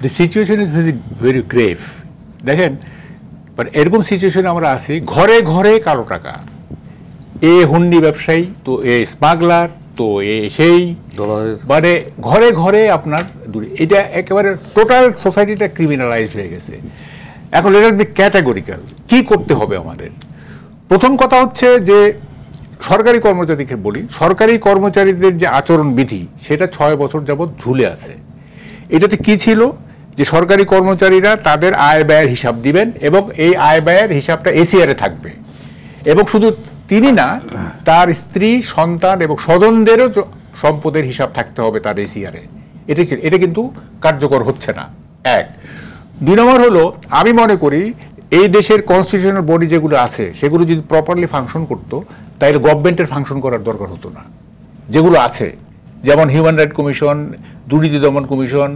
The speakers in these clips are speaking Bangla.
The situation is very grave. দেখেন, বাট এরকম সিচুয়েশনে আমরা আছি, ঘরে ঘরে কালো টাকা, এ হুন্ডি ব্যবসায়ী, তো এ স্মাগলার, তো এ সেই, মানে ঘরে ঘরে আপনার এটা একেবারে টোটাল সোসাইটিটা ক্রিমিনালাইজ হয়ে গেছে। এখন লেট আস বি ক্যাটাগরিক্যাল, কি করতে হবে আমাদের? প্রথম কথা হচ্ছে যে সরকারি কর্মচারীকে বলি, সরকারি কর্মচারীদের যে আচরণ বিধি সেটা 6 বছর যাবৎ ঝুলে আছে। এটাতে কি ছিল যে সরকারি কর্মচারীরা তাদের আয় ব্যয়ের হিসাব দিবেন এবং এই আয় ব্যয়ের হিসাবটা এসিআরে থাকবে, এবং শুধু তিনি না, তার স্ত্রী, সন্তান এবং স্বজনদেরও সম্পদের হিসাব থাকতে হবে তার এসিআরে। এটা কিন্তু কার্যকর হচ্ছে না, এক। 2 নম্বর হলো, আমি মনে করি এই দেশের কনস্টিটিউশনাল বডি যেগুলো আছে সেগুলো যদি প্রপারলি ফাংশন করতো তাহলে গভর্নমেন্টের ফাংশন করার দরকার হতো না। যেগুলো আছে, যেমন হিউম্যান রাইট কমিশন, দুর্নীতি দমন কমিশন,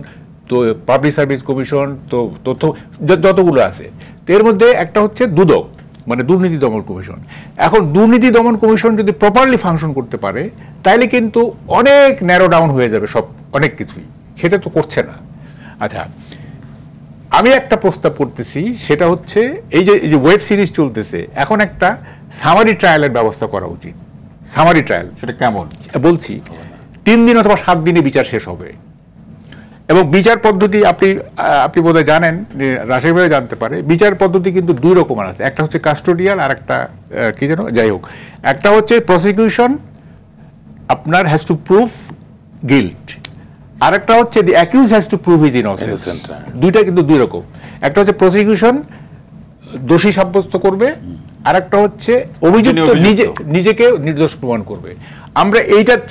তো পাবলিক সার্ভিস কমিশন, তো তথ্য যতগুলো আছে, এর মধ্যে একটা হচ্ছে দুদক, মানে দুর্নীতি দমন কমিশন। এখন দুর্নীতি দমন কমিশন যদি প্রপারলি ফাংশন করতে পারে তাহলে কিন্তু অনেক ন্যারো ডাউন হয়ে যাবে সব, অনেক কিছুই। সেটা তো করছে না। আচ্ছা, আমি একটা প্রস্তাব করতেছি, সেটা হচ্ছে এই যে ওয়েব সিরিজ চলতেছে, এখন একটা সামারি ট্রায়ালের ব্যবস্থা করা উচিত। সামারি ট্রায়াল সেটা কেমন বলছি, 3 দিন অথবা 7 দিনে বিচার শেষ হবে, এবং বিচার পদ্ধতি আপনি বোধহয় জানেন, রাশিদ ভাই জানতে পারে, বিচার পদ্ধতি কিন্তু 2 রকমের আছে। একটা হচ্ছে কাস্টোডিয়াল, আর একটা কি যেন, যাই হোক, একটা হচ্ছে প্রসিকিউশন আপনার হ্যাজ টু প্রুভ গিল্ট, আর একটা হচ্ছে the accused has to prove his innocence. দুইটা কিন্তু 2 রকম। একটা হচ্ছে প্রসিকিউশন দোষী সাব্যস্ত করবে, আর একটা হচ্ছে অভিযুক্ত নিজেকে নির্দোষ প্রমাণ করবে। আমরা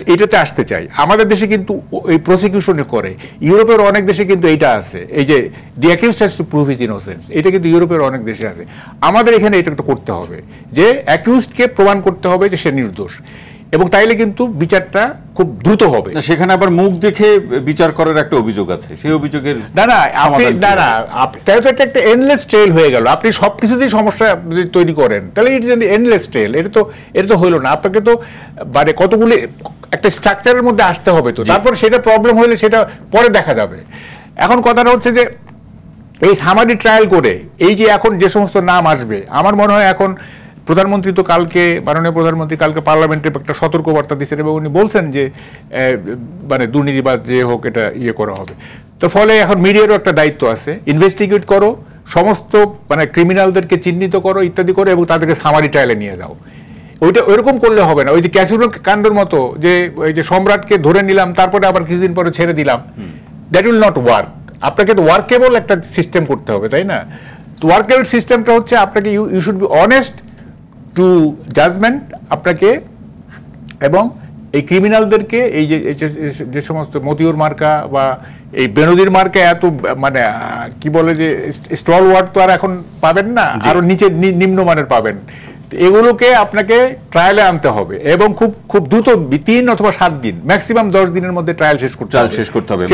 এইটাতে আসতে চাই। আমাদের দেশে কিন্তু এই প্রসিকিউশনে করে, ইউরোপের অনেক দেশে কিন্তু এইটা আছে, এই যে the accused has to prove his innocence, এটা কিন্তু ইউরোপের অনেক দেশে আছে। আমাদের এখানে এটা করতে হবে যে অ্যাকিউজকে প্রমাণ করতে হবে যে সে নির্দোষ, এবং তাইলে কিন্তু বিচারটা খুব দ্রুত হবে। সেখানে আবার মুখ দেখে বিচার করার একটা অভিযোগ আছে, সেই অভিযোগের তাই তো একটা এন্ডলেস ট্রেল হয়ে গেল। আপনি সবকিছুতেই সমস্যা তৈরি করেন, তাহলে it is an endless trail. এটা তো হইলো না। আপনাকে তো মানে কতগুলি একটা স্ট্রাকচারের মধ্যে আসতে হবে, তো তারপর সেটা প্রবলেম হলে সেটা পরে দেখা যাবে। এখন কথাটা হচ্ছে যে এই সামারি ট্রায়াল করে এই যে এখন যে সমস্ত নাম আসবে, আমার মনে হয় এখন প্রধানমন্ত্রী তো কালকে, মাননীয় প্রধানমন্ত্রী কালকে পার্লামেন্টে একটা সতর্কবার্তা দিচ্ছেন, এবং উনি বলছেন যে মানে দুর্নীতিবাজ যে হোক এটা করা হবে। তো ফলে এখন মিডিয়ারও একটা দায়িত্ব আছে, ইনভেস্টিগেট করো, সমস্ত মানে ক্রিমিনালদেরকে চিহ্নিত করো, ইত্যাদি করো, এবং তাদেরকে সামারি ট্রায়ালে নিয়ে যাও। ওইটা ওইরকম করলে হবে না। ওই যে ক্যাসিনো কাণ্ডের মতো, যে ওই যে সম্রাটকে ধরে নিলাম তারপরে আবার কিছুদিন পরে ছেড়ে দিলাম, দ্যাট উইল নট ওয়ার্ক। আপনাকে তো ওয়ার্কেবল একটা সিস্টেম করতে হবে, তাই না? তো ওয়ার্কেবল সিস্টেমটা হচ্ছে আপনাকে you should be honest to judgement আপনাকে, এবং এই ক্রিমিনালদেরকে এই যে সমস্ত মতিউর মার্কা বা এই বেনজির মার্কা এত মানে কি বলে যে স্টল ওয়ার্ড তো আর এখন পাবেন না, আরো নিচে নিম্নমানের পাবেন। এগুলোকে আপনাকে ট্রায়ালে আনতে হবে, এবং খুব খুব দ্রুত 3 অথবা 7 দিন, ম্যাক্সিমাম 10 দিনের মধ্যে ট্রায়াল শেষ করতে হবে।